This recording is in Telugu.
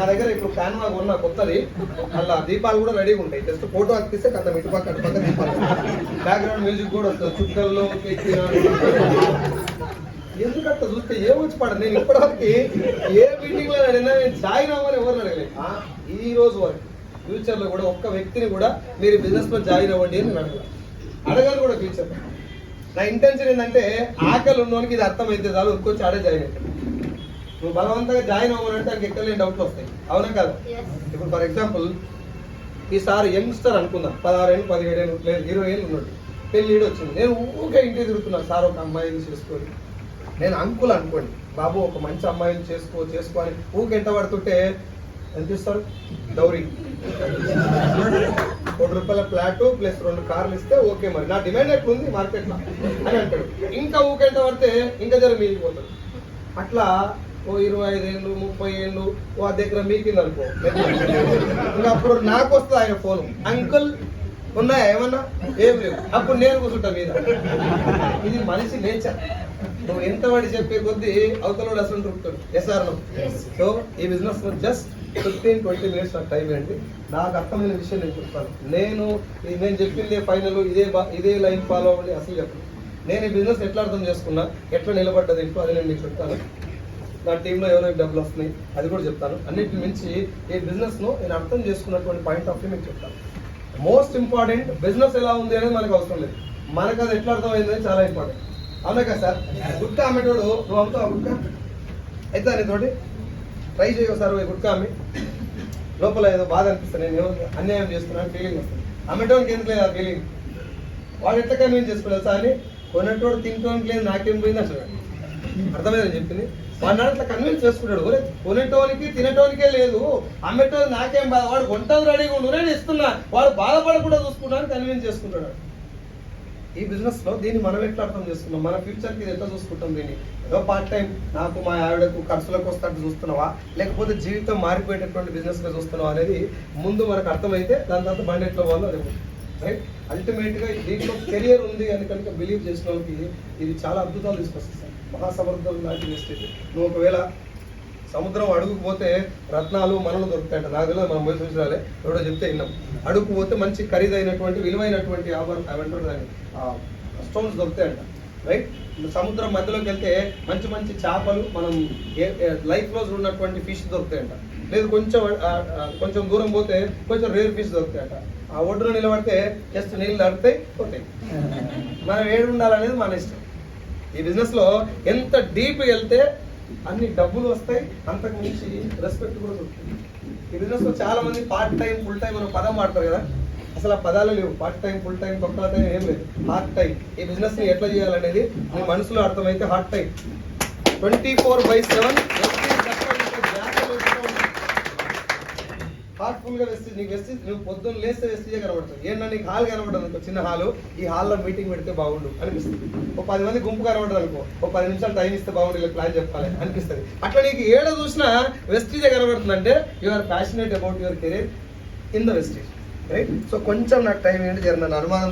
నా దగ్గర ఇప్పుడు క్యాన్వా కొన్న కొత్తది, అలా దీపాలు కూడా రెడీగా ఉంటాయి. జస్ట్ ఫోటో అతికిస్తే కథ ఇటు పక్క అటు పక్క దీపాలు, బ్యాక్గ్రౌండ్ మ్యూజిక్ కూడా వస్తుంది. చుక్కల్లో ఎందుకంటే చూస్తే ఏమొచ్చి పడదు. నేను ఇప్పటివరకు ఏ మీటింగ్ లో అడిగినా నేను జాయిన్ అవ్వని ఎవరు అడగలేదు. ఈ రోజు వరకు ఫ్యూచర్ లో కూడా ఒక్క వ్యక్తిని కూడా మీరు బిజినెస్ లో జాయిన్ అవ్వండి అని నేను అడగాలి కూడా ఫ్యూచర్. నా ఇంటెన్షన్ ఏంటంటే ఆకలి ఉన్నోనికి ఇది అర్థమైతే చాలు ఇంకొచ్చి ఆడే జాయిన్ అవుతాడు. నువ్వు బలవంతంగా జాయిన్ అవ్వాలంటే నాకు ఎక్కడ డౌట్లు వస్తాయి, అవునా కదా? ఇప్పుడు ఫర్ ఎగ్జాంపుల్ ఈసారి యంగ్స్టర్ అనుకుందాం, 16 ఏళ్ళు 17 ఏళ్ళు లేదు 20 ఏళ్ళు ఉన్నాడు, పెళ్ళిడు వచ్చింది. నేను ఊరికే ఇంటికి తిరుగుతున్నాను, సార్ ఒక అమ్మాయిని చేసుకోండి. నేను అంకుల్ అనుకోండి, బాబు ఒక మంచి అమ్మాయిని చేసుకో అని ఊరికి ఎంట పడుతుంటే ఎంత ఇస్తాడు? డౌరీ 1 రూపాయల ఫ్లాట్ ప్లస్ 2 కార్లు ఇస్తే ఓకే, మరి నా డిమాండ్ ఎట్లుంది మార్కెట్లో అని అంటాడు. ఇంకా ఊకెంట పడితే ఇంకా జర మిగిలిపోతాడు. అట్లా ఓ 25 ఏళ్ళు 30 ఏళ్ళు ఓ దగ్గర మీకింది అనుకో, ఇంకా అప్పుడు నాకు వస్తుంది ఆయన ఫోన్, అంకుల్ ఉన్నాయా ఏమన్నా? ఏం లేవు. అప్పుడు నేను కూర్చుంటా మీద. ఇది మనిషి నేచర్. నువ్వు ఎంత వాడి చెప్పే కొద్దీ అవతలోడు అసలు దొరుకుతాడు. Yes or no. సో ఈ బిజినెస్ లో జస్ట్ 15-20 మినిట్స్ నాకు టైం ఏంటి, నాకు అర్థమైన విషయం నేను చెప్తాను. నేను చెప్పిందే ఫైనల్, ఇదే లైన్ ఫాలో అవ్వండి అసలు చెప్పను. నేను ఈ బిజినెస్ ఎట్లా అర్థం చేసుకున్నా, ఎట్లా నిలబడ్డది ఇంట్లో, అది నేను మీకు చెప్తాను. నా టీంలో ఎవరైనా డబ్బులు వస్తున్నాయి అది కూడా చెప్తాను. అన్నిటి మించి ఈ బిజినెస్ ను నేను అర్థం చేసుకున్నటువంటి పాయింట్ ఆఫ్ వ్యూ మీకు చెప్తాను. మోస్ట్ ఇంపార్టెంట్ బిజినెస్ ఎలా ఉంది అనేది మనకు అవసరం లేదు, మనకు అది ఎట్లా అర్థమైంది అనేది చాలా ఇంపార్టెంట్. అవునా కదా సార్? గుట్కా అమ్మేటోడు నువ్వు అమ్ముతావు గుట్కా అయితే నీతోటి ట్రై చేయవు సార్. గుట్కా అమ్మి లోపల ఏదో బాధ అనిపిస్తుంది, నేను ఏమో అన్యాయం చేస్తున్నాను ఫీలింగ్ వస్తుంది. అమ్మేటోనికి ఎందుకు లేదు ఆ ఫీలింగ్? వాడు ఎట్లా కన్విన్స్ చేసుకోలేదు సార్ అని. కొనేటోడు తింటోనికి లేదు, నాకేం పోయింది అసలు. అర్థమైందని చెప్పింది. వాడిని అట్లా కన్విన్స్ చేసుకున్నాడు. కొనేటోనికి తినేటోనికే లేదు, అమ్మేటోని నాకేం బాధ, వాడు వంటలు రెడీగా ఉండు నేను ఇస్తున్నా, వాడు బాధపడకుండా చూసుకున్నాను కన్విన్స్ చేసుకుంటాడు. ఈ బిజినెస్ లో దీన్ని మనం ఎట్లా అర్థం చేసుకున్నాం, మన ఫ్యూచర్ కి ఎట్లా చూసుకుంటాం? దీన్ని ఏదో పార్ట్ టైం నాకు మా ఆవిడకు ఖర్చులకు వస్తట్టు చూస్తున్నావా, లేకపోతే జీవితం మారిపోయేటటువంటి బిజినెస్ గా చూస్తున్నావా అనేది ముందు మనకు అర్థమైతే దాని తర్వాత బండి ఎట్లా పోవాలో అదే రైట్. అల్టిమేట్ గా దీంట్లో కెరియర్ ఉంది అని కనుక బిలీవ్ చేసిన వాళ్ళకి ఇది చాలా అద్భుతాలు తీసుకొస్తుంది సార్. మహాసముద్రం లాంటి వేస్టేజ్. నువ్వు ఒకవేళ సముద్రం అడుగుకుపోతే రత్నాలు మనలు దొరుకుతాయంట, నాకు తెలియదు, మనం పోయి చూసాలే ఎవడో చెప్తే విన్నాం. అడుగుపోతే మంచి ఖరీదైనటువంటి విలువైనటువంటి స్టోన్స్ దొరుకుతాయంట, రైట్. సముద్రం మధ్యలోకి వెళ్తే మంచి మంచి చేపలు, మనం లైఫ్ లో ఉన్నటువంటి ఫిష్ దొరుకుతాయంట. లేదు కొంచెం దూరం పోతే కొంచెం రేర్ ఫిష్ దొరుకుతాయంట. ఆ ఒడ్డులో నిలబడితే జస్ట్ నీళ్ళు తడితే పోతాయి. మనం ఏడు ఉండాలనేది మన ఇష్టం. ఈ బిజినెస్ లో ఎంత డీప్ వెళ్తే అన్ని డబ్బులు వస్తాయి, అంతకు మించి రెస్పెక్ట్ కూడా దొరుకుతుంది. ఈ బిజినెస్ లో చాలా మంది పార్ట్ టైం ఫుల్ టైం అని పదం వాడతారు కదా, అసలు ఆ పదాలు లేవు. పార్ట్ టైం ఫుల్ టైం తొక్కల టైం ఏం లేదు, హార్ట్ టైం. ఈ బిజినెస్ ని ఎట్లా చేయాలనేది మీ మనసులో అర్థమైతే హార్ట్ టైం 24/7 హార్ట్ఫుల్ గా వెస్టేజ్. నీకు వెస్టేజ్ నువ్వు పొద్దున్న లేస్తే వెస్టేజే కనబడుతుంది. ఏంటన్నా నీకు హాల్ కనబడదు అనుకో, చిన్న హాలు, ఈ హాల్లో మీటింగ్ పెడితే బాగుండు అనిపిస్తుంది. ఓ 10 మంది గుంపు కనబడదు అనుకో, ఓ 10 నిమిషాలు టైం ఇస్తే బాగుండు, ఇలా ప్లాన్ చెప్పాలి అనిపిస్తుంది. అట్లా నీకు ఏడ చూసినా వెస్టేజే కనబడుతుంది అంటే you are passionate about your career in the wastage, right. So కొంచెం నాకు టైం ఏంటి జరిగిన అనుమానం